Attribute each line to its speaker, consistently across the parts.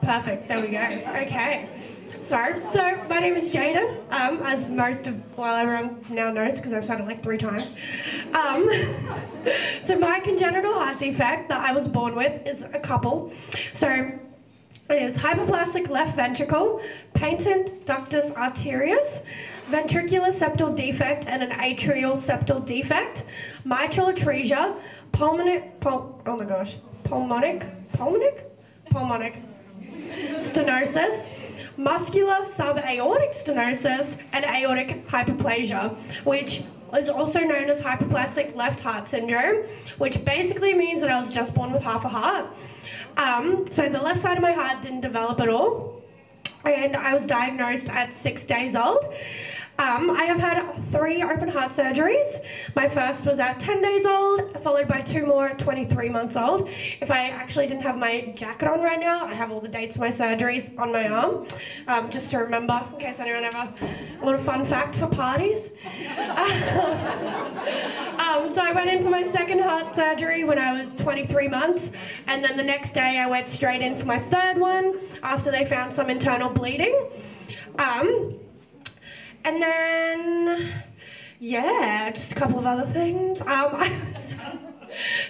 Speaker 1: Perfect. There we go. Okay. So my name is Jaden, as most of, well, everyone now knows because I've said it like 3 times. So my congenital heart defect that I was born with is a couple. So it's hypoplastic left ventricle, patent ductus arterius, ventricular septal defect, and an atrial septal defect, mitral atresia, pulmonic stenosis, muscular subaortic stenosis, and aortic hyperplasia, which is also known as hypoplastic left heart syndrome, which basically means that I was just born with half a heart. So the left side of my heart didn't develop at all, and I was diagnosed at 6 days old. I have had 3 open heart surgeries. My first was at 10 days old, followed by 2 more at 23 months old. If I actually didn't have my jacket on right now, I have all the dates of my surgeries on my arm, just to remember, in case anyone ever, a little fun fact for parties. So I went in for my second heart surgery when I was 23 months, and then the next day I went straight in for my third one after they found some internal bleeding. And then, yeah, just a couple of other things.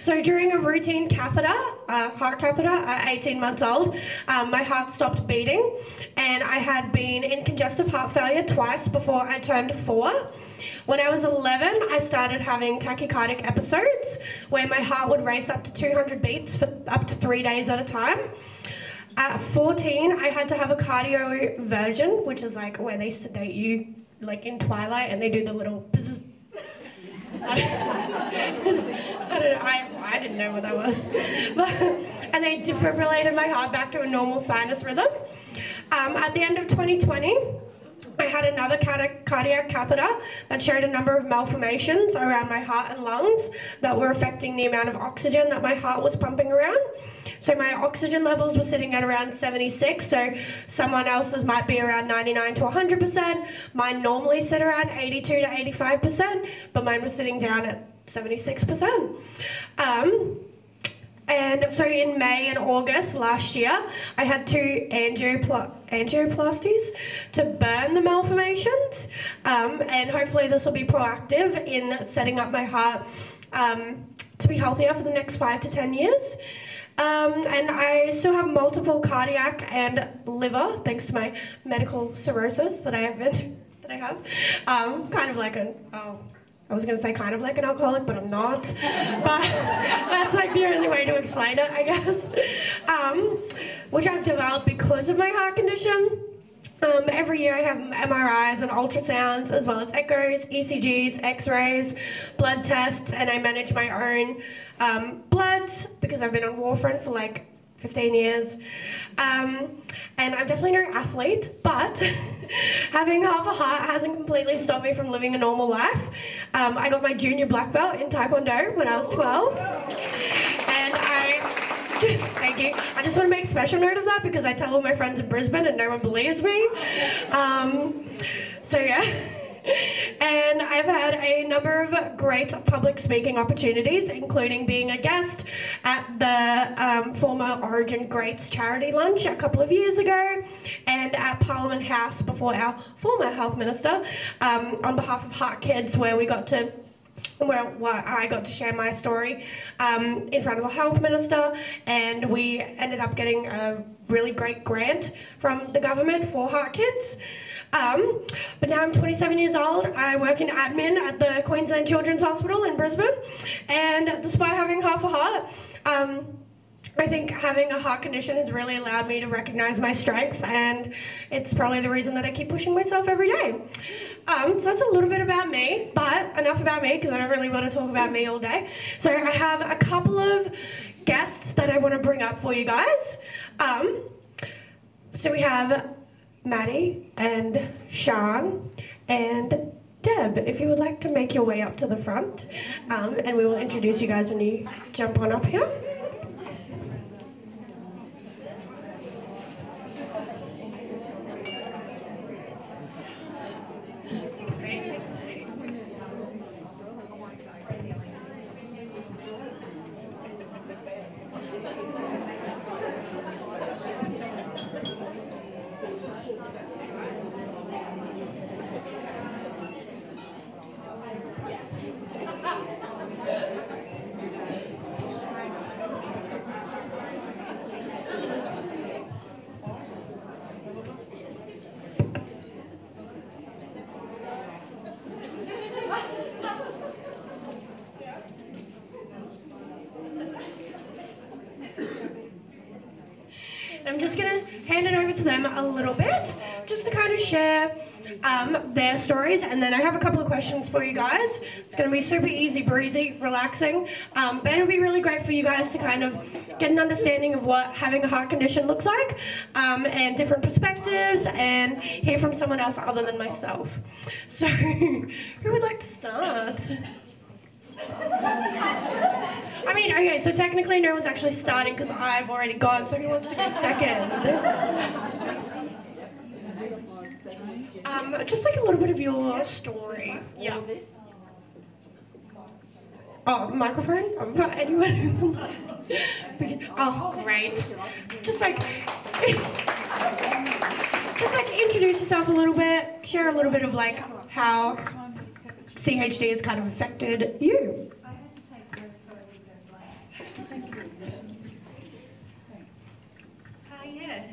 Speaker 1: So during a routine catheter, heart catheter, at 18 months old, my heart stopped beating, and I had been in congestive heart failure twice before I turned 4. When I was 11, I started having tachycardic episodes where my heart would race up to 200 beats for up to 3 days at a time. At 14, I had to have a cardioversion, which is like where they sedate you like in Twilight and they do the little I don't know, I didn't know what that was. And they defibrillated my heart back to a normal sinus rhythm. At the end of 2020, I had another cardiac catheter that showed a number of malformations around my heart and lungs that were affecting the amount of oxygen that my heart was pumping around. So my oxygen levels were sitting at around 76, so someone else's might be around 99 to 100%. Mine normally sit around 82 to 85%, but mine was sitting down at 76%. And so in May and August last year, I had 2 angioplasties to burn the malformations, and hopefully this will be proactive in setting up my heart to be healthier for the next 5 to 10 years. And I still have multiple cardiac and liver, thanks to my medical cirrhosis that I have. Kind of like I was going to say kind of like an alcoholic, but I'm not. But that's like the only way to explain it, I guess. Which I've developed because of my heart condition. Every year I have MRIs and ultrasounds, as well as echoes, ECGs, x-rays, blood tests, and I manage my own bloods because I've been on warfarin for like 15 years. And I'm definitely no athlete, but having half a heart hasn't completely stopped me from living a normal life. I got my junior black belt in Taekwondo when I was 12. And thank you. I just want to make special note of that because I tell all my friends in Brisbane and no one believes me. So yeah. And I've had a number of great public speaking opportunities, including being a guest at the former Origin Greats charity lunch a couple of years ago, and at Parliament House before our former health minister, on behalf of HeartKids, where I got to share my story in front of a health minister, and we ended up getting a really great grant from the government for HeartKids. But now I'm 27 years old. I work in admin at the Queensland Children's Hospital in Brisbane, and despite having half a heart, I think having a heart condition has really allowed me to recognize my strengths, and it's probably the reason that I keep pushing myself every day. So that's a little bit about me, but enough about me because I don't really want to talk about me all day. So I have a couple of guests that I want to bring up for you guys. So we have Maddie and Sean and Deb, if you would like to make your way up to the front, and we will introduce you guys when you jump on up here. I'm just going to hand it over to them a little bit, just to kind of share their stories, and then I have a couple of questions for you guys. It's going to be super easy breezy, relaxing, but it'll be really great for you guys to kind of get an understanding of what having a heart condition looks like, and different perspectives, and hear from someone else other than myself. So, who would like to start? I mean, okay, so technically no one's actually starting because I've already gone, so who wants to go second? Just like a little bit of your story. Yeah. Oh, microphone? Anyone who would like? Oh, great. Just like introduce yourself a little bit, share a little bit of like how CHD has kind of affected you.
Speaker 2: Yeah.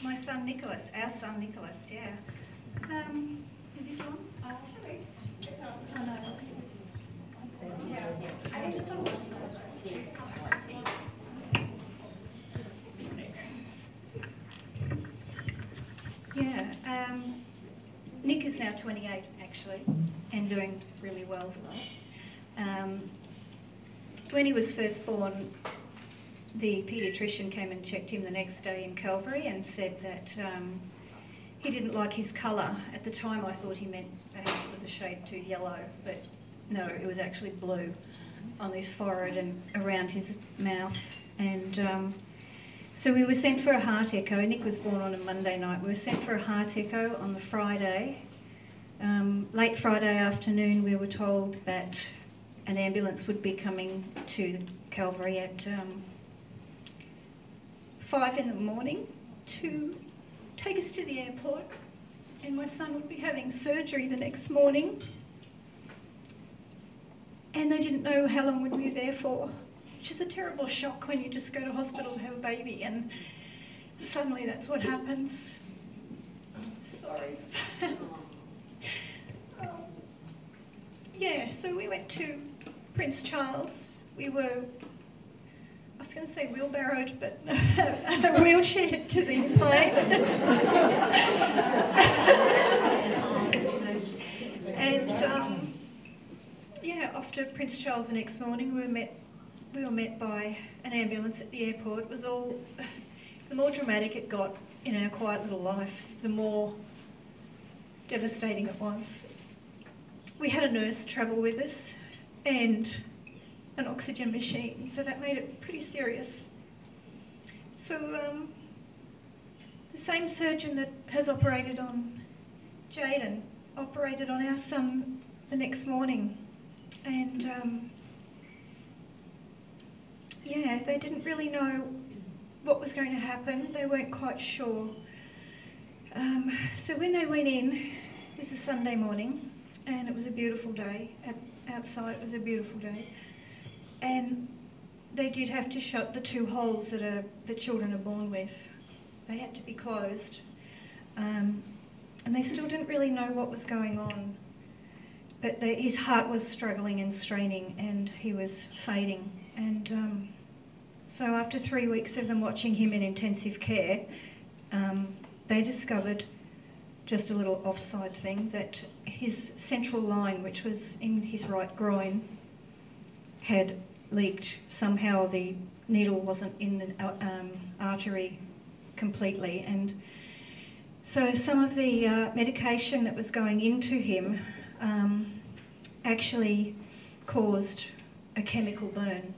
Speaker 2: My son Nicholas, our son Nicholas, yeah. Is this on? Yeah. Nick is now 28 actually, and doing really well. When he was first born, the paediatrician came and checked him the next day in Calvary and said that he didn't like his colour. At the time I thought he meant perhaps it was a shade too yellow, but no, it was actually blue on his forehead and around his mouth. And so we were sent for a heart echo. Nick was born on a Monday night. We were sent for a heart echo on the Friday. Late Friday afternoon we were told that an ambulance would be coming to Calvary at 5 in the morning to take us to the airport, and my son would be having surgery the next morning, and they didn't know how long we'd be there for, which is a terrible shock when you just go to hospital to have a baby and suddenly that's what happens. Sorry. Yeah, so we went to Prince Charles. We were, I was going to say wheelbarrowed, but wheelchaired to the plane. And yeah, off to Prince Charles the next morning. We were met by an ambulance at the airport. It was all, the more dramatic it got in our quiet little life, the more devastating it was. We had a nurse travel with us and an oxygen machine, so that made it pretty serious. So the same surgeon that has operated on Jaden operated on our son the next morning, and yeah, they didn't really know what was going to happen. They weren't quite sure. So when they went in, it was a Sunday morning, and it was a beautiful day. Outside it was a beautiful day. And they did have to shut the 2 holes that the children are born with. They had to be closed. And they still didn't really know what was going on. But his heart was struggling and straining, and he was fading. And so after 3 weeks of them watching him in intensive care, they discovered, just a little offside thing, that his central line, which was in his right groin, had leaked. Somehow the needle wasn't in the artery completely, and so some of the medication that was going into him actually caused a chemical burn,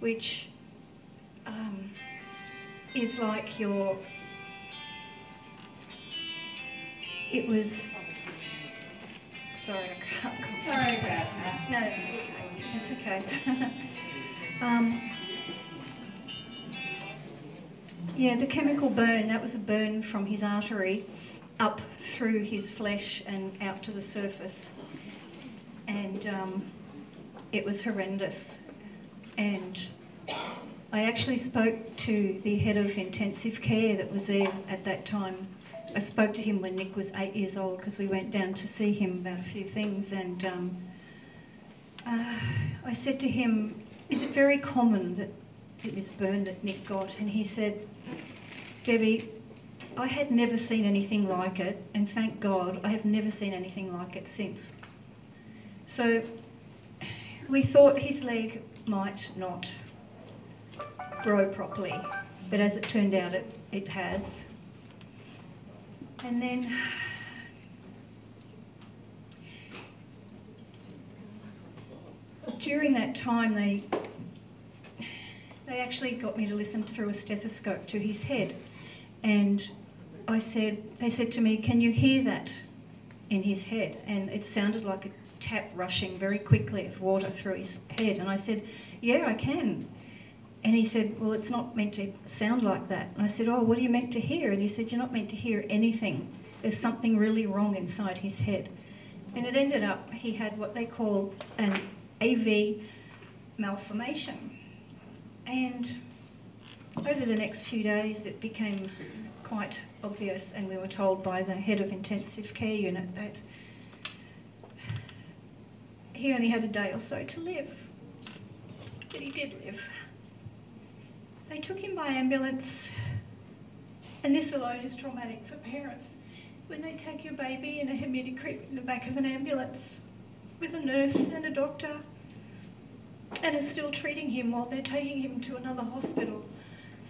Speaker 2: which is like it was, sorry, I can't concentrate.
Speaker 3: Sorry about that.
Speaker 2: No, it's okay. Yeah, the chemical burn, that was a burn from his artery up through his flesh and out to the surface. And it was horrendous. And I actually spoke to the head of intensive care that was there at that time. I spoke to him when Nick was 8 years old, because we went down to see him about a few things, and I said to him, is it very common that this burn that Nick got? And he said, Debbie, I had never seen anything like it, and thank God I have never seen anything like it since. So we thought his leg might not grow properly, but as it turned out it has. And then during that time they actually got me to listen through a stethoscope to his head, and they said to me, "Can you hear that in his head?" And it sounded like a tap rushing very quickly of water through his head. And I said, "Yeah, I can." And he said, "Well, it's not meant to sound like that." And I said, "Oh, what are you meant to hear?" And he said, "You're not meant to hear anything. There's something really wrong inside his head." And it ended up he had what they call an AV malformation. And over the next few days it became quite obvious, and we were told by the head of intensive care unit that he only had a day or so to live. But he did live. They took him by ambulance, and this alone is traumatic for parents. When they take your baby in a hemicreep in the back of an ambulance with a nurse and a doctor, and are still treating him while they're taking him to another hospital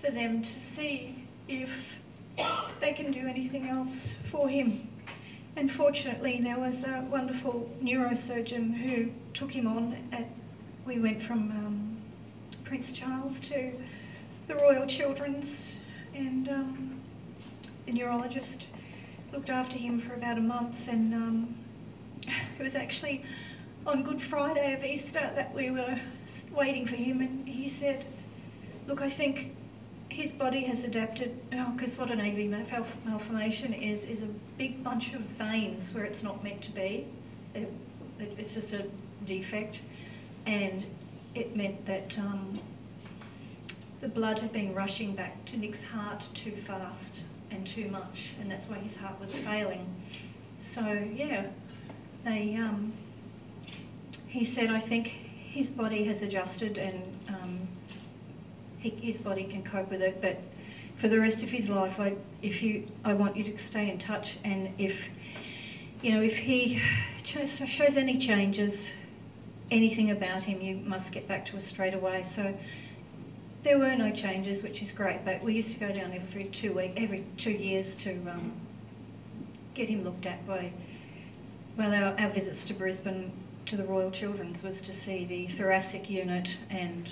Speaker 2: for them to see if they can do anything else for him. And fortunately there was a wonderful neurosurgeon who took him on. We went from Prince Charles to the Royal Children's, and the neurologist looked after him for about a month, and it was actually on Good Friday of Easter that we were waiting for him, and he said, "Look, I think his body has adapted," because what an AV malformation is a big bunch of veins where it's not meant to be. It's just a defect, and it meant that the blood had been rushing back to Nick's heart too fast and too much, and that's why his heart was failing. So yeah, he said, "I think his body has adjusted, and his body can cope with it, but for the rest of his life, I want you to stay in touch, and if he shows any changes, anything about him, you must get back to us straight away." So there were no changes, which is great, but we used to go down every 2 years to get him looked at by, well, our visits to Brisbane to the Royal Children's was to see the thoracic unit and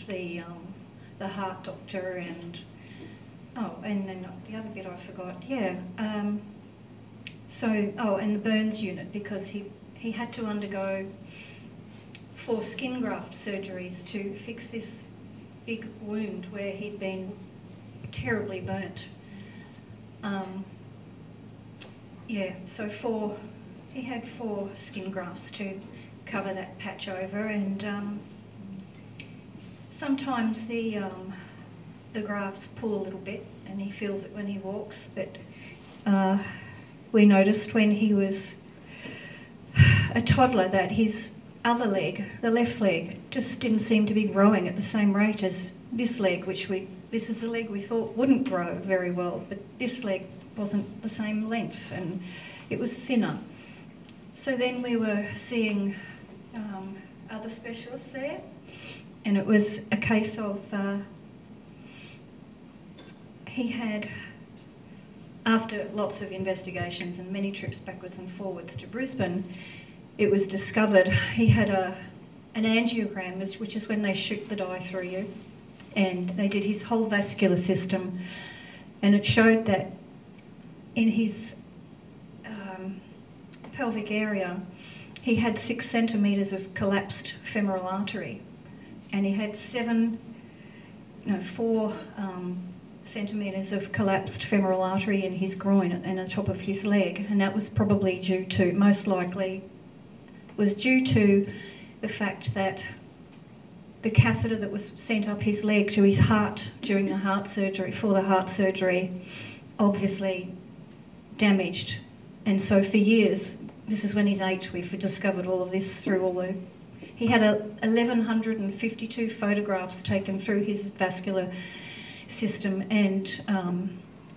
Speaker 2: the heart doctor, and and then the other bit I forgot, and the burns unit, because he had to undergo 4 skin graft surgeries to fix this big wound where he'd been terribly burnt. So he had 4 skin grafts to cover that patch over, and sometimes the grafts pull a little bit, and he feels it when he walks. But we noticed when he was a toddler that his other leg, the left leg, just didn't seem to be growing at the same rate as this leg, this is the leg we thought wouldn't grow very well, but this leg wasn't the same length, and it was thinner. So then we were seeing other specialists there, and it was a case of he had, after lots of investigations and many trips backwards and forwards to Brisbane, it was discovered he had an angiogram, which is when they shoot the dye through you, and they did his whole vascular system, and it showed that in his pelvic area he had 6 centimetres of collapsed femoral artery, and he had 4 centimetres of collapsed femoral artery in his groin and on top of his leg, and that was probably most likely was due to the fact that the catheter that was sent up his leg to his heart during the heart surgery, obviously damaged. And so for years, this is when he's 8, we've discovered all of this through he had 1,152 photographs taken through his vascular system, and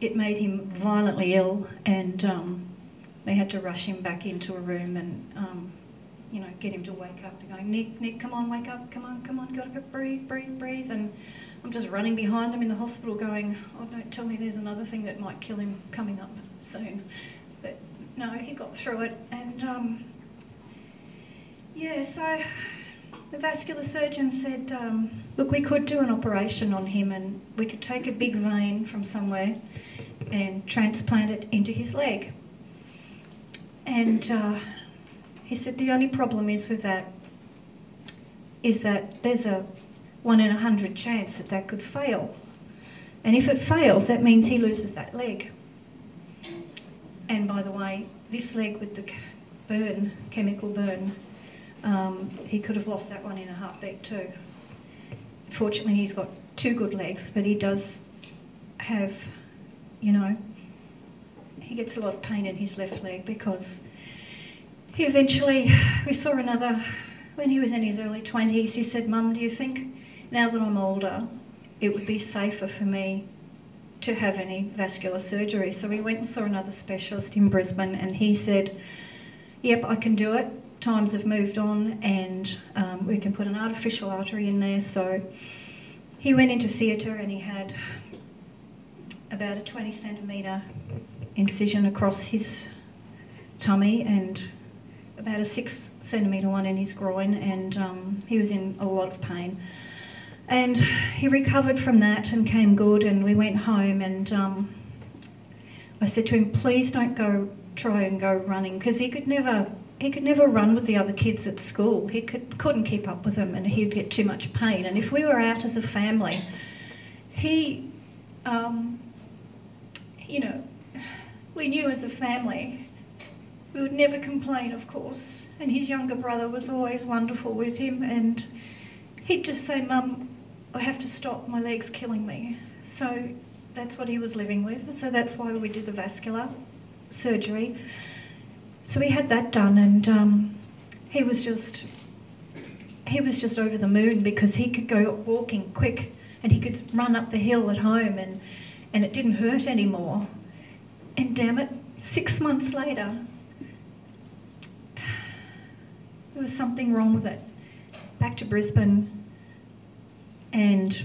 Speaker 2: it made him violently ill, and they had to rush him back into a room and you know, get him to wake up. They're going, Nick, come on, wake up, come on, gotta go, breathe. And I'm just running behind him in the hospital going, oh, don't tell me there's another thing that might kill him coming up soon. But no, he got through it. And yeah, so the vascular surgeon said, look, we could do an operation on him, and we could take a big vein from somewhere and transplant it into his leg. And he said the only problem is with that is that there's a 1 in 100 chance that could fail. And if it fails, that means he loses that leg. And by the way, this leg with the burn, chemical burn, he could have lost that one in a heartbeat too. Fortunately, he's got 2 good legs, but he does have, you know, he gets a lot of pain in his left leg because he eventually, we saw another, when he was in his early 20s, he said, Mum, do you think now that I'm older, it would be safer for me to have any vascular surgery? So we went and saw another specialist in Brisbane, and he said, yep, I can do it. Times have moved on, and we can put an artificial artery in there. So he went into theatre, and he had about a 20 centimetre incision across his tummy and about a 6 centimetre one in his groin, and he was in a lot of pain. And he recovered from that and came good, and we went home, and I said to him, please don't try and go running, because he could never run with the other kids at school. He couldn't keep up with them, and he'd get too much pain. And if we were out as a family, he, you know, we knew as a family we would never complain, of course. And his younger brother was always wonderful with him, and he'd just say, Mum, I have to stop, my leg's killing me. So that's what he was living with. So that's why we did the vascular surgery. So we had that done, and he was just over the moon, because he could go walking quick and he could run up the hill at home, and it didn't hurt anymore. And damn it, 6 months later, there was something wrong with it. Back to Brisbane, and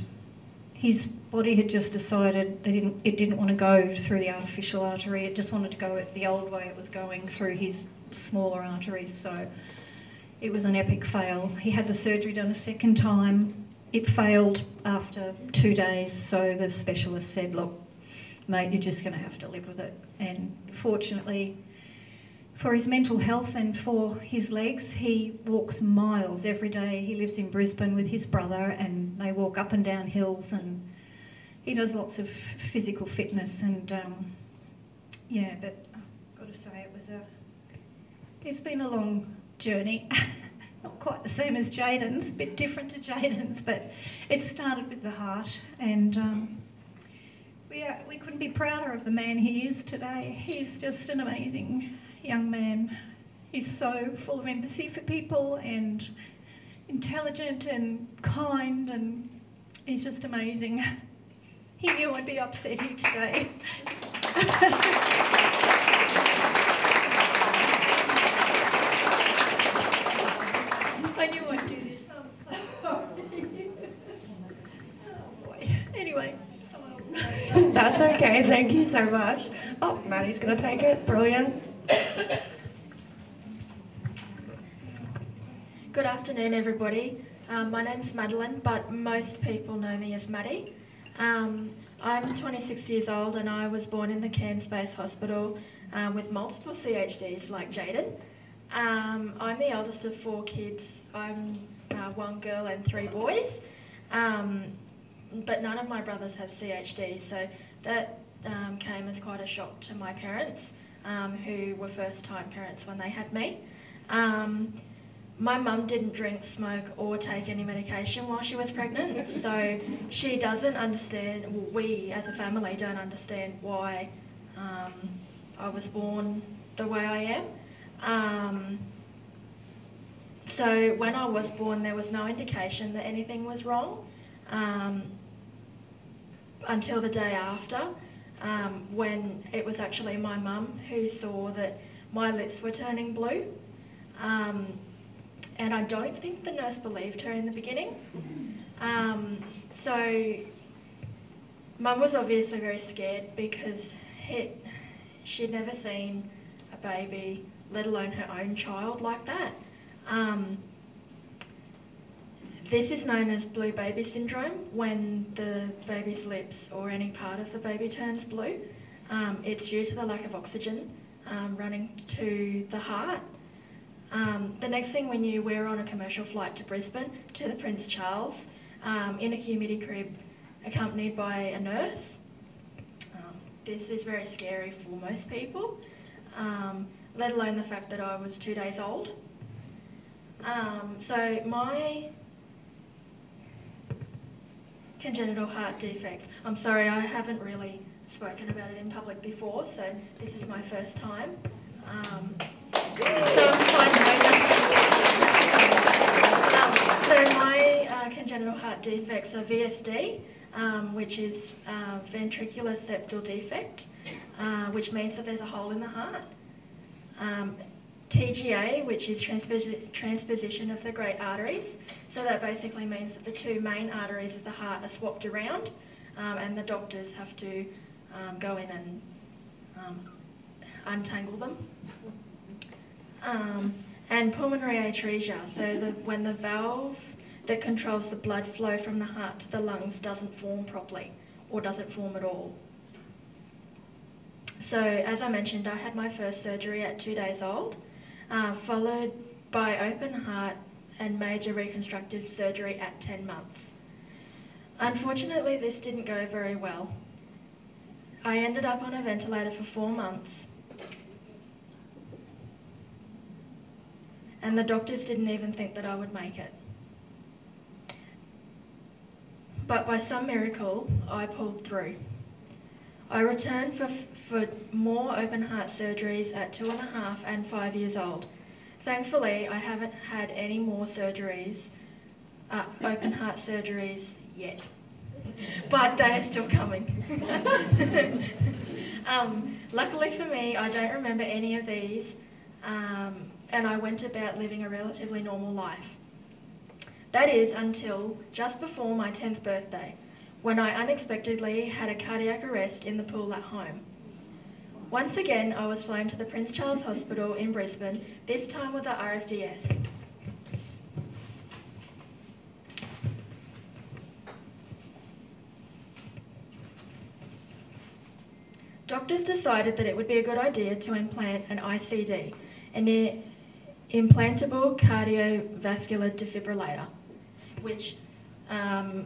Speaker 2: his body had just decided it didn't want to go through the artificial artery. It just wanted to go the old way it was going, through his smaller arteries. So it was an epic fail. He had the surgery done a second time. It failed after 2 days, so the specialist said, look, mate, you're just going to have to live with it. And fortunately, for his mental health and for his legs, he walks miles every day. He lives in Brisbane with his brother, and they walk up and down hills, and he does lots of physical fitness. And yeah, but I've got to say, it's been a long journey. Not quite the same as Jaden's, a bit different to Jaden's, but it started with the heart, and we couldn't be prouder of the man he is today. He's just an amazing young man. He's so full of empathy for people, and intelligent and kind, and he's just amazing. He knew I'd be upset here today. I knew I'd do this. I'm so sorry. Oh boy. Anyway, someone else.
Speaker 1: That's okay, thank you so much. Oh, Maddie's going to take it. Brilliant.
Speaker 3: Good afternoon, everybody. My name's Madeline, but most people know me as Maddie. I'm 26 years old, and I was born in the Cairns Base Hospital with multiple CHDs like Jaden. I'm the eldest of 4 kids. I'm 1 girl and 3 boys, but none of my brothers have CHD, so that came as quite a shock to my parents, who were first-time parents when they had me. My mum didn't drink, smoke or take any medication while she was pregnant, so she doesn't understand, well, we as a family don't understand why I was born the way I am. So when I was born, there was no indication that anything was wrong until the day after. when it was actually my mum who saw that my lips were turning blue. And I don't think the nurse believed her in the beginning. So Mum was obviously very scared because she'd never seen a baby, let alone her own child, like that. This is known as blue baby syndrome, when the baby's lips or any part of the baby turns blue. It's due to the lack of oxygen running to the heart. The next thing we knew, we were on a commercial flight to Brisbane, to the Prince Charles, in a humidity crib, accompanied by a nurse. This is very scary for most people, let alone the fact that I was 2 days old. So my congenital heart defect, I'm sorry, I haven't really spoken about it in public before, so this is my first time. So my congenital heart defects are VSD, which is ventricular septal defect, which means that there's a hole in the heart. TGA, which is transposition of the great arteries. So that basically means that the two main arteries of the heart are swapped around, and the doctors have to go in and untangle them. And pulmonary atresia, so when the valve that controls the blood flow from the heart to the lungs doesn't form properly, or doesn't form at all. So as I mentioned, I had my first surgery at 2 days old, followed by open heart and major reconstructive surgery at 10 months. Unfortunately, this didn't go very well. I ended up on a ventilator for 4 months, and the doctors didn't even think that I would make it. But by some miracle, I pulled through. I returned for more open heart surgeries at 2.5 and 5 years old. Thankfully, I haven't had any more surgeries, open heart surgeries yet, but they are still coming. Luckily for me, I don't remember any of these, and I went about living a relatively normal life. That is until just before my 10th birthday, when I unexpectedly had a cardiac arrest in the pool at home. Once again, I was flown to the Prince Charles Hospital in Brisbane, this time with a RFDS. Doctors decided that it would be a good idea to implant an ICD, an implantable cardiovascular defibrillator, which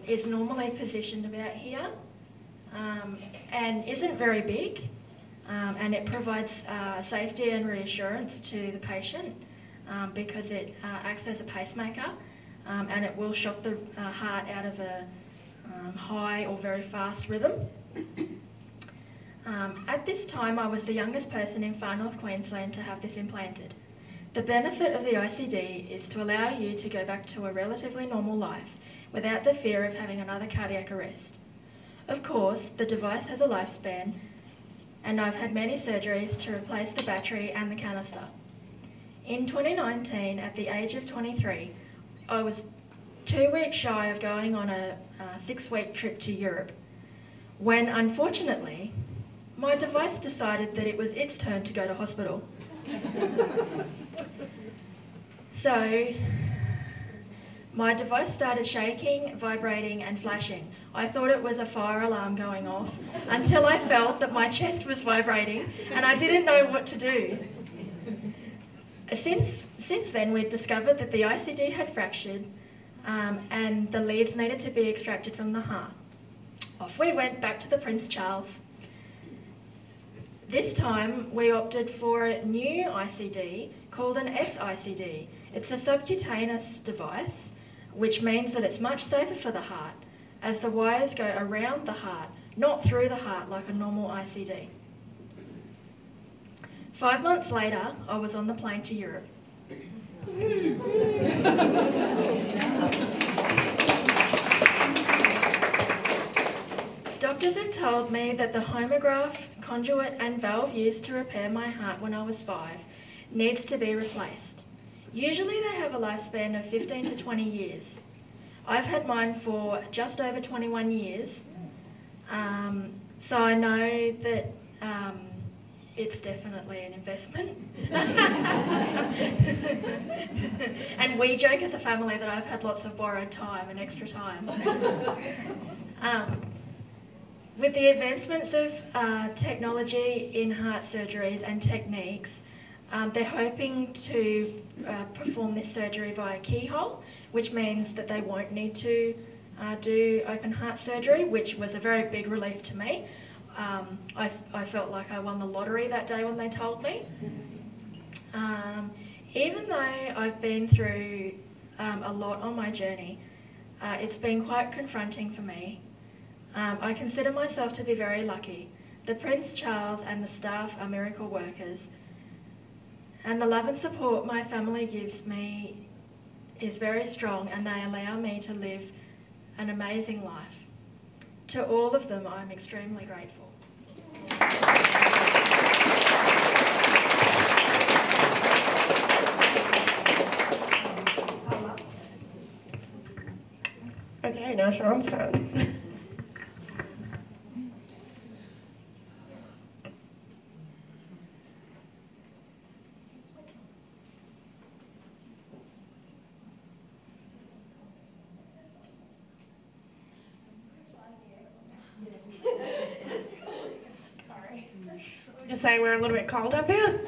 Speaker 3: is normally positioned about here and isn't very big, and it provides safety and reassurance to the patient because it acts as a pacemaker, and it will shock the heart out of a high or very fast rhythm. At this time, I was the youngest person in Far North Queensland to have this implanted. The benefit of the ICD is to allow you to go back to a relatively normal life without the fear of having another cardiac arrest. Of course, the device has a lifespan, and I've had many surgeries to replace the battery and the canister. In 2019, at the age of 23, I was 2 weeks shy of going on a 6-week trip to Europe, when unfortunately, my device decided that it was its turn to go to hospital. So, my device started shaking, vibrating and flashing. I thought it was a fire alarm going off until I felt that my chest was vibrating and I didn't know what to do. Since then, we'd discovered that the ICD had fractured and the leads needed to be extracted from the heart. Off we went back to the Prince Charles. This time, we opted for a new ICD called an SICD. It's a subcutaneous device, which means that it's much safer for the heart, as the wires go around the heart, not through the heart like a normal ICD. 5 months later, I was on the plane to Europe. doctors have told me that the homograph, conduit and valve used to repair my heart when I was 5 needs to be replaced. Usually they have a lifespan of 15 to 20 years. I've had mine for just over 21 years, so I know that it's definitely an investment. And we joke as a family that I've had lots of borrowed time and extra time. With the advancements of technology in heart surgeries and techniques, they're hoping to perform this surgery via keyhole, which means that they won't need to do open heart surgery, which was a very big relief to me. I felt like I won the lottery that day when they told me. Even though I've been through a lot on my journey, it's been quite confronting for me. I consider myself to be very lucky. The Prince Charles and the staff are miracle workers, and the love and support my family gives me is very strong, and they allow me to live an amazing life. To all of them, I'm extremely grateful.
Speaker 1: Okay, now Sean's turn. Just saying we're a little bit cold up here.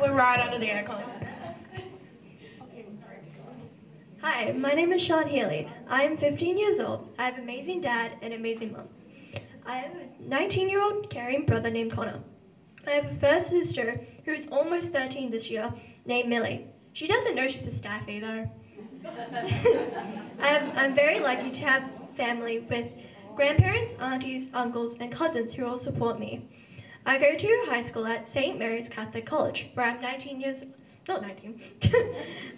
Speaker 1: We're right under the aircon.
Speaker 4: Hi, my name is Sean Healy. I am 15 years old. I have an amazing dad and an amazing mum. I have a 19-year-old caring brother named Connor. I have a first sister who is almost 13 this year named Millie. She doesn't know she's a staffy though. I'm very lucky to have family with grandparents, aunties, uncles, and cousins who all support me. I go to high school at St. Mary's Catholic College, where I'm 19 years, not 19,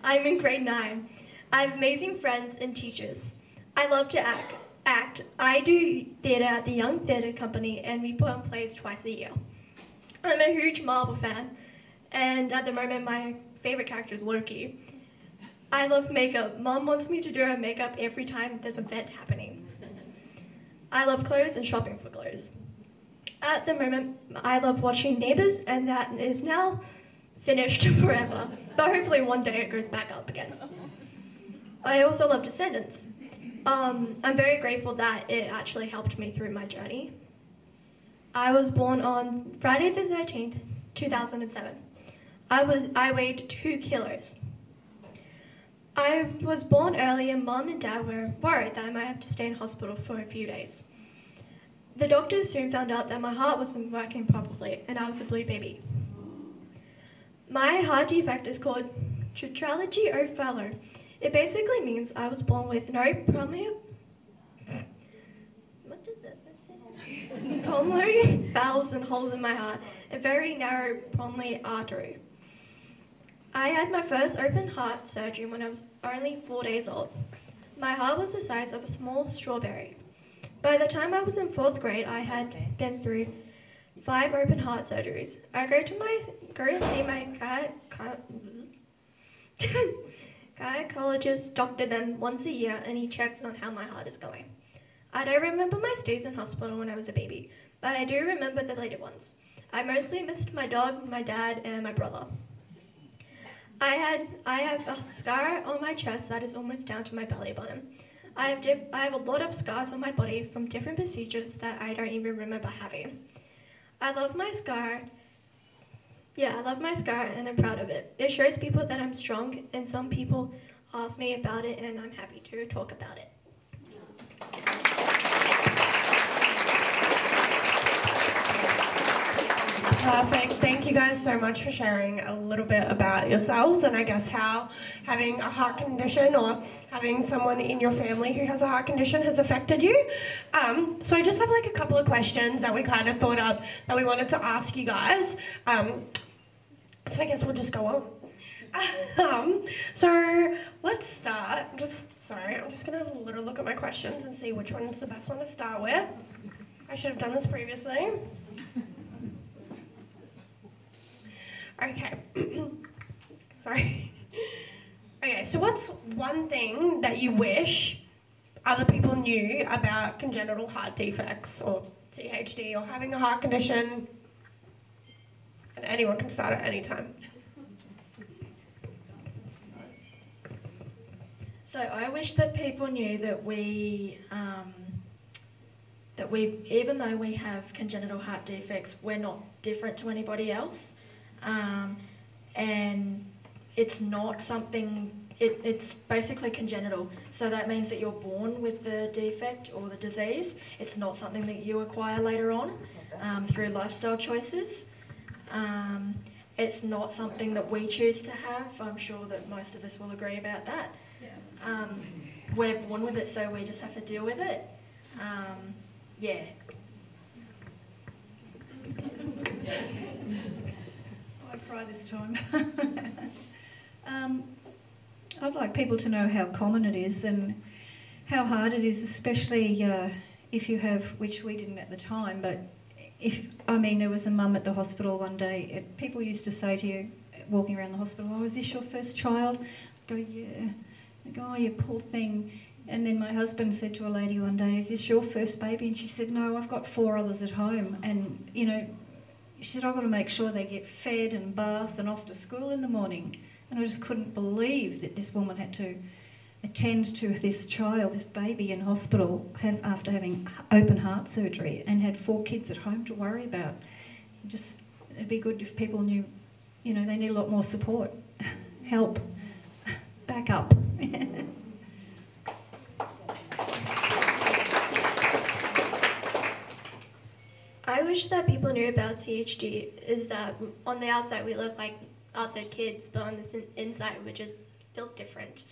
Speaker 4: I'm in grade 9. I have amazing friends and teachers. I love to act. I do theatre at the Young Theatre Company, and we put on plays twice a year. I'm a huge Marvel fan, and at the moment my favourite character is Loki. I love makeup. Mom wants me to do her makeup every time there's an event happening. I love clothes and shopping for clothes. At the moment, I love watching Neighbours, and that is now finished forever. But hopefully one day it goes back up again. I also love Descendants. I'm very grateful that it actually helped me through my journey. I was born on Friday the 13th, 2007. I weighed 2 kilos. I was born early and Mom and Dad were worried that I might have to stay in hospital for a few days. The doctors soon found out that my heart wasn't working properly and I was a blue baby. My heart defect is called tetralogy of Fallot. It basically means I was born with no pulmonary valves and holes in my heart, a very narrow pulmonary artery. I had my first open heart surgery when I was only 4 days old. My heart was the size of a small strawberry. By the time I was in 4th grade, I had been through 5 open heart surgeries. I go and see my gynecologist, Dr. Ben, once a year, and he checks on how my heart is going. I don't remember my stays in hospital when I was a baby, but I do remember the later ones. I mostly missed my dog, my dad, and my brother. I have a scar on my chest that is almost down to my belly button. I have a lot of scars on my body from different procedures that I don't even remember having. I love my scar. Yeah, I love my scar and I'm proud of it. It shows people that I'm strong, and some people ask me about it and I'm happy to talk about it.
Speaker 1: Perfect. Thank you guys so much for sharing a little bit about yourselves and I guess how having a heart condition or having someone in your family who has a heart condition has affected you. So I just have like a couple of questions that we kind of thought up that we wanted to ask you guys. So I guess we'll just go on. So let's start. I'm just gonna have a little look at my questions and see which one's the best one to start with. I should have done this previously. Okay. Sorry. Okay, so what's one thing that you wish other people knew about congenital heart defects or CHD or having a heart condition? And anyone can start at any time.
Speaker 3: So I wish that people knew that we, even though we have congenital heart defects, we're not different to anybody else. And it's not something, it's basically congenital. So that means that you're born with the defect or the disease. It's not something that you acquire later on through lifestyle choices. It's not something that we choose to have. I'm sure that most of us will agree about that. We're born with it, so we just have to deal with it. Yeah.
Speaker 2: I cry this time. I'd like people to know how common it is and how hard it is, especially if you have, which we didn't at the time, but there was a mum at the hospital one day. People used to say to you, walking around the hospital, "Oh, is this your first child?" I'd go, "Yeah." I'd go, "Oh, you poor thing." And then my husband said to a lady one day, "Is this your first baby?" And she said, "No, I've got 4 others at home." And, she said, "I've got to make sure they get fed and bathed and off to school in the morning." And I just couldn't believe that this woman had to attend to this child, this baby in hospital after having open heart surgery and had 4 kids at home to worry about. It'd be good if people knew, they need a lot more support, help, back up.
Speaker 4: I wish that people knew about CHD is that on the outside we look like other kids, but on the inside we're just built different.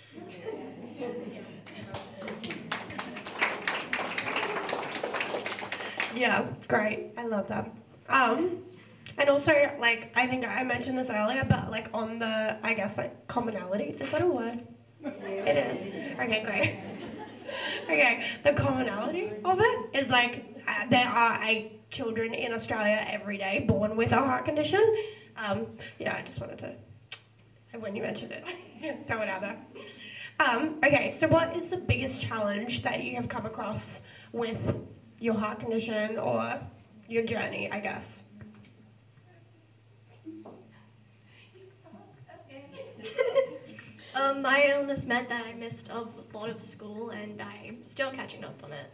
Speaker 1: Yeah, great. I love that. And also, I think I mentioned this earlier, but on the, commonality, is that a word? It is. Okay, great. Okay, the commonality of it is there are 8 children in Australia every day born with a heart condition. I just wanted to, when you mentioned it, throw it out there. Okay, so what is the biggest challenge that you have come across with your heart condition or your journey, I guess?
Speaker 4: My illness meant that I missed a lot of school and I'm still catching up on it.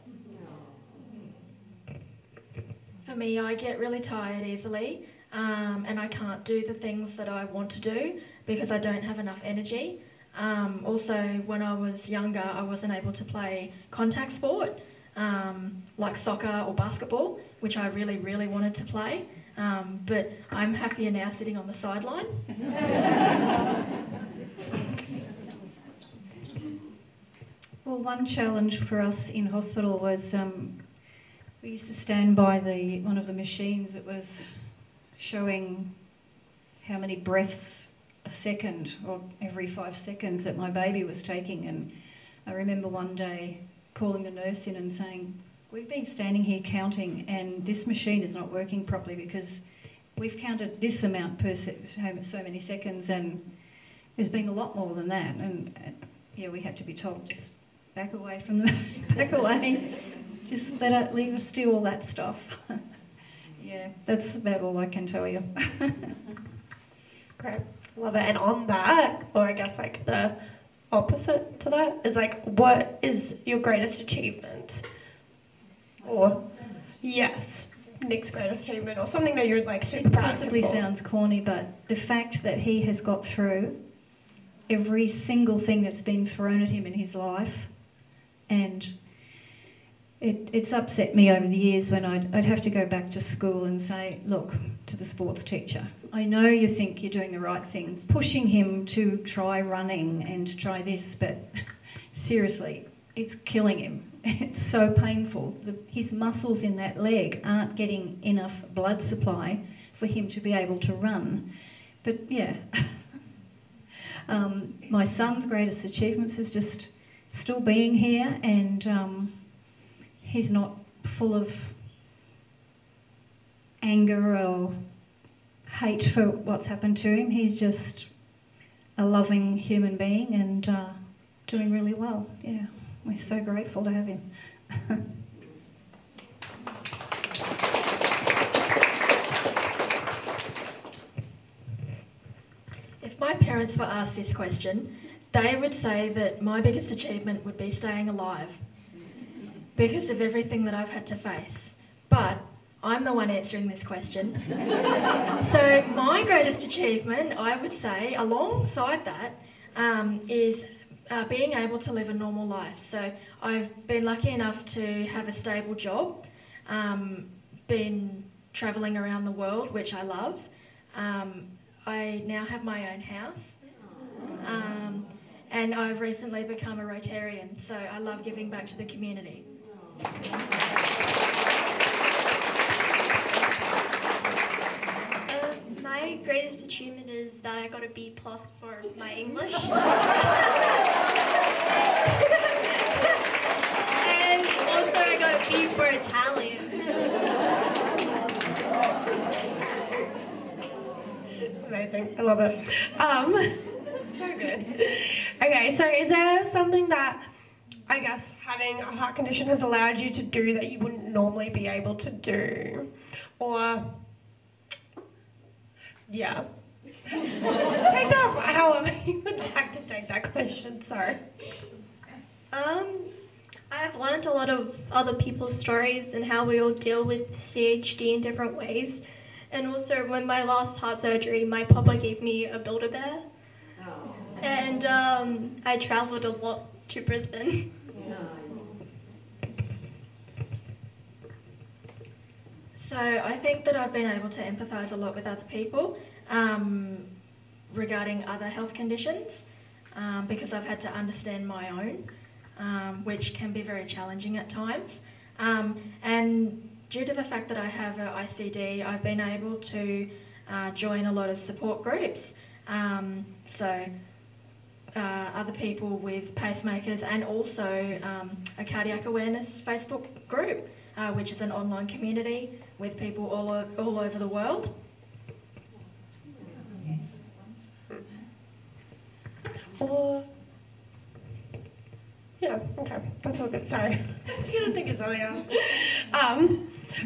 Speaker 3: For me, I get really tired easily, and I can't do the things that I want to do because I don't have enough energy. Also, when I was younger, I wasn't able to play contact sport, like soccer or basketball, which I really, really wanted to play. But I'm happier now sitting on the sideline.
Speaker 2: Well, one challenge for us in hospital was we used to stand by one of the machines that was showing how many breaths a second or every 5 seconds that my baby was taking. And I remember one day calling the nurse in and saying, "We've been standing here counting and this machine is not working properly because we've counted this amount per so many seconds and there's been a lot more than that." And we had to be told, just back away from the back away. Just leave us do all that stuff. Yeah, that's about all I can tell you.
Speaker 1: Great, love it. And on that, or I guess the opposite to that, is what is your greatest achievement? Or, yes, Nick's greatest achievement, or something that you're super proud of. It
Speaker 2: possibly sounds corny, but the fact that he has got through every single thing that's been thrown at him in his life, and it's upset me over the years when I'd have to go back to school and say, "Look," to the sports teacher, "I know you think you're doing the right thing, pushing him to try running and to try this, but seriously, it's killing him. It's so painful. His muscles in that leg aren't getting enough blood supply for him to be able to run." But yeah, My son's greatest achievements is just still being here, and he's not full of anger or hate for what's happened to him. He's just a loving human being and doing really well. Yeah, we're so grateful to have him.
Speaker 3: If my parents were asked this question, they would say that my biggest achievement would be staying alive because of everything that I've had to face. But I'm the one answering this question. So my greatest achievement, I would say, alongside that, is being able to live a normal life. So I've been lucky enough to have a stable job, been travelling around the world, which I love. I now have my own house. And I've recently become a Rotarian, so I love giving back to the community.
Speaker 4: My greatest achievement is that I got a B+ for my English. And also I got a B for Italian.
Speaker 1: Amazing, I love it. So good. Okay, so is there something that, I guess, having a heart condition has allowed you to do that you wouldn't normally be able to do? Or, yeah. Take that however you would like to take that question, sorry.
Speaker 4: I've learned a lot of other people's stories and how we all deal with CHD in different ways. And also, when my last heart surgery, my papa gave me a Build-A-Bear. Oh. And I travelled a lot to Brisbane.
Speaker 3: So I think that I've been able to empathise a lot with other people regarding other health conditions because I've had to understand my own, which can be very challenging at times. And due to the fact that I have an ICD, I've been able to join a lot of support groups. Other people with pacemakers, and also a cardiac awareness Facebook group, which is an online community with people all over the world.
Speaker 1: Yeah, okay, that's all good. Sorry, I was gonna think of something else.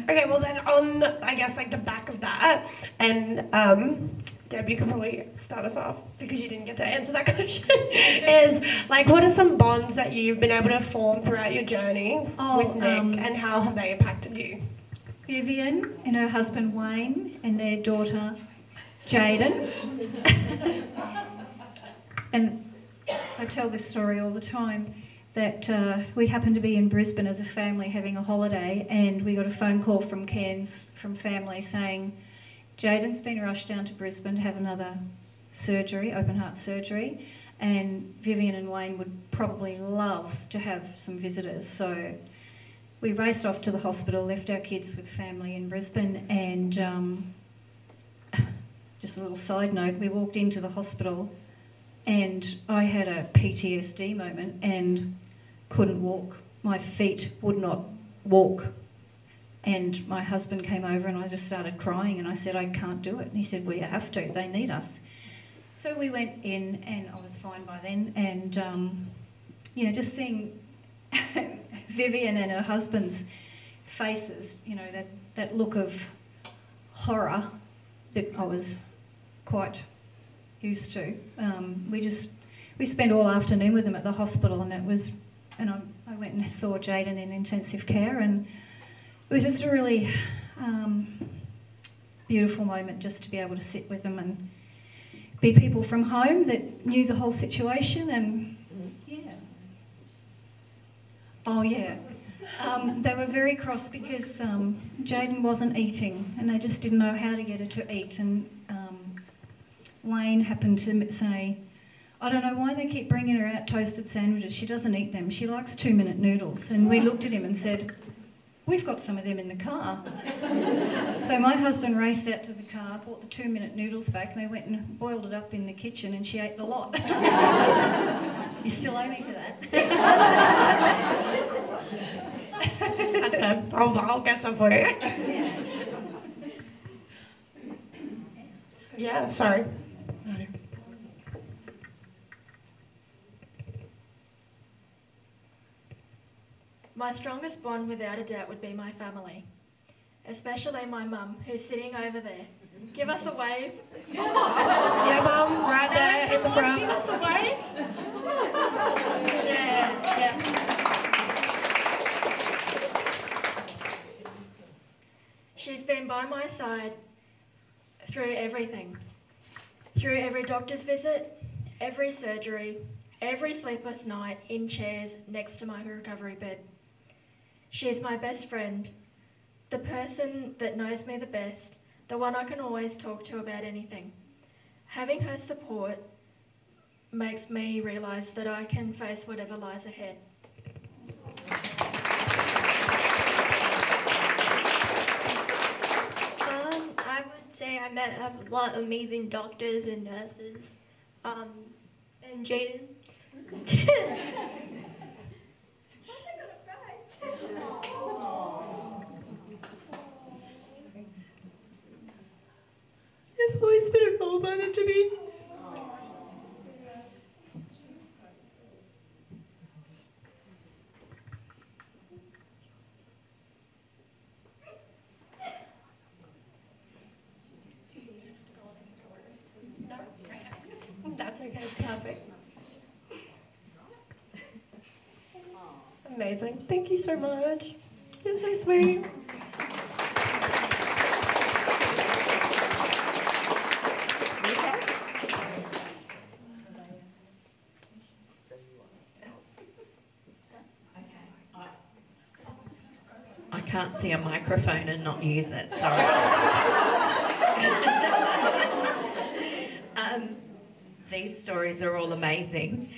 Speaker 1: Okay, well then on, I guess, like the back of that, and Deb, you could probably start us off because you didn't get to answer that question, is like, what are some bonds that you've been able to form throughout your journey with Nick, and how have they impacted you?
Speaker 2: Vivian and her husband Wayne and their daughter Jaden. And I tell this story all the time, that we happened to be in Brisbane as a family having a holiday, and we got a phone call from Cairns from family saying Jaden's been rushed down to Brisbane to have another surgery, open heart surgery, and Vivian and Wayne would probably love to have some visitors. So we raced off to the hospital, left our kids with family in Brisbane, and just a little side note, we walked into the hospital and I had a PTSD moment and couldn't walk. My feet would not walk. And my husband came over and I just started crying, and I said, I can't do it. And he said, well, you have to, they need us. So we went in, and I was fine by then, and just seeing Vivian and her husband's faces, that look of horror that I was quite used to. We spent all afternoon with them at the hospital, and I went and saw Jaden in intensive care, and it was just a really beautiful moment just to be able to sit with them and be people from home that knew the whole situation. And they were very cross because Jaden wasn't eating, and they just didn't know how to get her to eat. And Wayne happened to say, I don't know why they keep bringing her out toasted sandwiches. She doesn't eat them. She likes 2-minute noodles. And we looked at him and said, we've got some of them in the car. So my husband raced out to the car, brought the 2-minute noodles back, and they went and boiled it up in the kitchen, and she ate the lot. You still owe me for that.
Speaker 1: That's good. I'll get some for you. Yeah, sorry.
Speaker 3: My strongest bond, without a doubt, would be my family, especially my mum, who's sitting over there. Give us a wave.
Speaker 1: Yeah, Mum, right there in the front.
Speaker 3: Give us a wave. Yeah. She's been by my side through everything. Through every doctor's visit, every surgery, every sleepless night in chairs next to my recovery bed. She is my best friend, the person that knows me the best, the one I can always talk to about anything. Having her support makes me realise that I can face whatever lies ahead.
Speaker 4: I would say I met a lot of amazing doctors and nurses. And Jaden. You've always been a role model to me.
Speaker 1: That's okay, perfect. Amazing. Thank you so much. You're so sweet.
Speaker 5: I can't see a microphone and not use it, sorry. These stories are all amazing.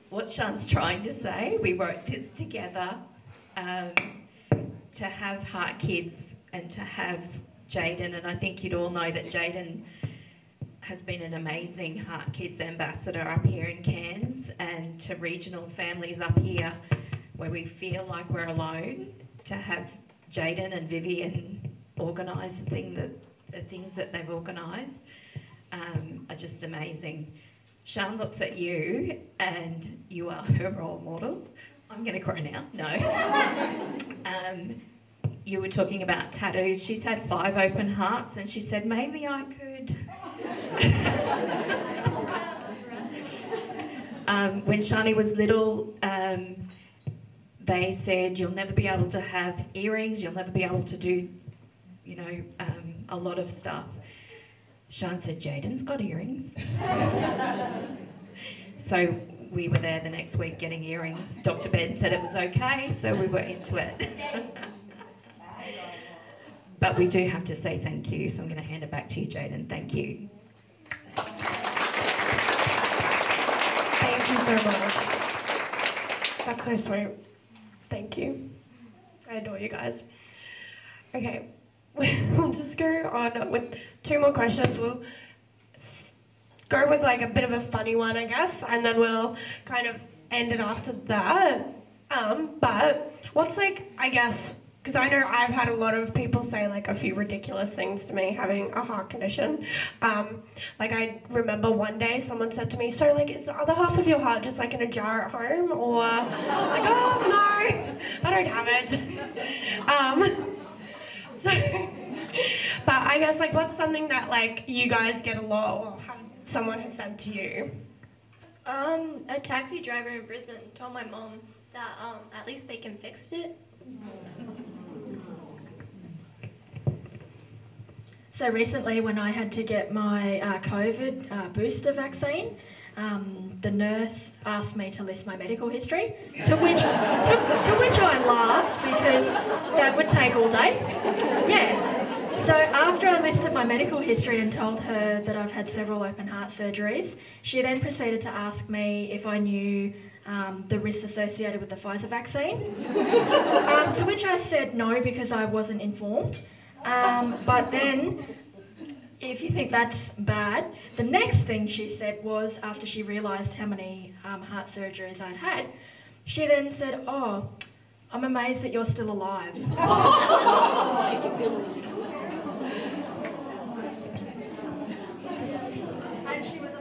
Speaker 5: What Sean's trying to say, we wrote this together to have HeartKids and to have Jaden, and I think you'd all know that Jaden has been an amazing HeartKids ambassador up here in Cairns, and to regional families up here where we feel like we're alone, to have Jaden and Vivian organise the things that they've organised are just amazing. Sean looks at you and you are her role model. I'm going to cry now. No. You were talking about tattoos. She's had 5 open hearts and she said, maybe I could. When Shani was little, they said, you'll never be able to have earrings, you'll never be able to do, a lot of stuff. Sean said, Jaden's got earrings. So we were there the next week getting earrings. Dr. Ben said it was okay, so we were into it. But we do have to say thank you, so I'm going to hand it back to you, Jaden. Thank you.
Speaker 1: Thank you so much. That's so sweet. Thank you. I adore you guys. Okay, we'll just go on with 2 more questions. We'll go with like a bit of a funny one, I guess, and then we'll kind of end it after that. But what's like, I guess, because I know I've had a lot of people say like a few ridiculous things to me having a heart condition. Like I remember one day someone said to me, so like is the other half of your heart just like in a jar at home? Or like, oh no, I don't have it. But I guess like what's something that like you guys get a lot or someone has said to you?
Speaker 4: A taxi driver in Brisbane told my mom that at least they can fix it.
Speaker 3: So recently when I had to get my COVID booster vaccine, the nurse asked me to list my medical history, to which I laughed because that would take all day. Yeah. So after I listed my medical history and told her that I've had several open heart surgeries, she then proceeded to ask me if I knew the risks associated with the Pfizer vaccine. To which I said no because I wasn't informed. But then, if you think that's bad, the next thing she said was, after she realised how many heart surgeries I'd had, she then said, "Oh, I'm amazed that you're still alive." And she was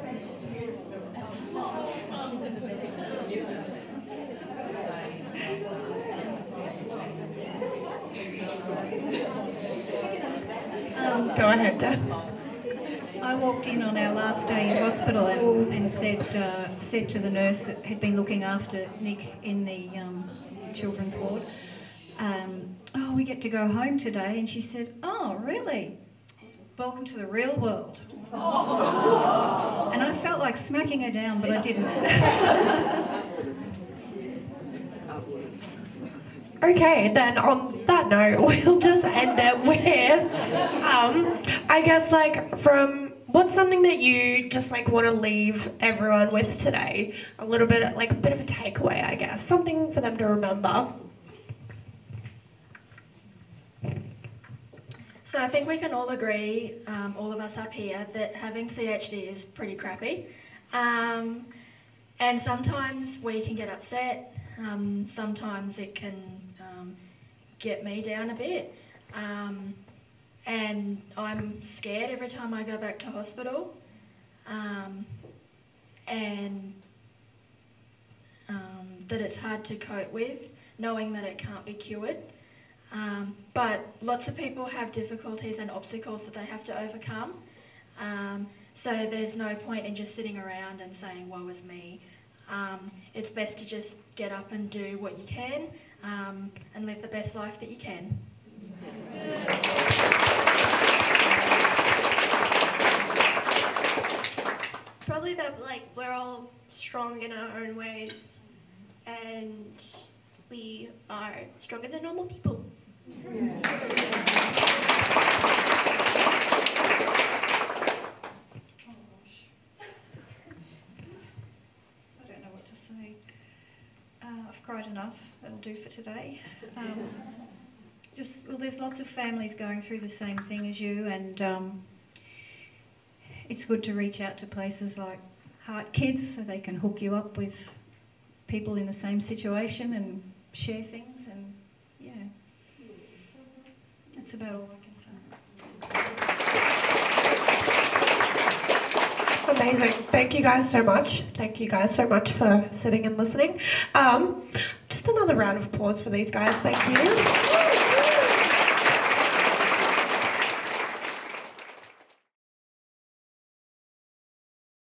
Speaker 1: Go ahead, Dad.
Speaker 2: I walked in on our last day in hospital and said to the nurse that had been looking after Nick in the children's ward, "Oh, we get to go home today." And she said, "Oh, really? Welcome to the real world." And I felt like smacking her down, but I didn't.
Speaker 1: Okay, then on that note, we'll just end it with, I guess, like, what's something that you just, like, want to leave everyone with today? A little bit, like, a bit of a takeaway, I guess. Something for them to remember.
Speaker 3: So I think we can all agree, all of us up here, that having CHD is pretty crappy. And sometimes we can get upset. Sometimes it can get me down a bit. And I'm scared every time I go back to hospital. And that it's hard to cope with, knowing that it can't be cured. But lots of people have difficulties and obstacles that they have to overcome. So there's no point in just sitting around and saying, "Woe is me." It's best to just get up and do what you can, and live the best life that you can.
Speaker 4: Probably that, like, we're all strong in our own ways, and we are stronger than normal people.
Speaker 2: I don't know what to say. I've cried enough. That'll do for today. Well, there's lots of families going through the same thing as you, and it's good to reach out to places like HeartKids so they can hook you up with people in the same situation and share things, and yeah, that's about all I can say.
Speaker 1: Amazing. Thank you guys so much. Thank you guys so much for sitting and listening. Just another round of applause for these guys. Thank you.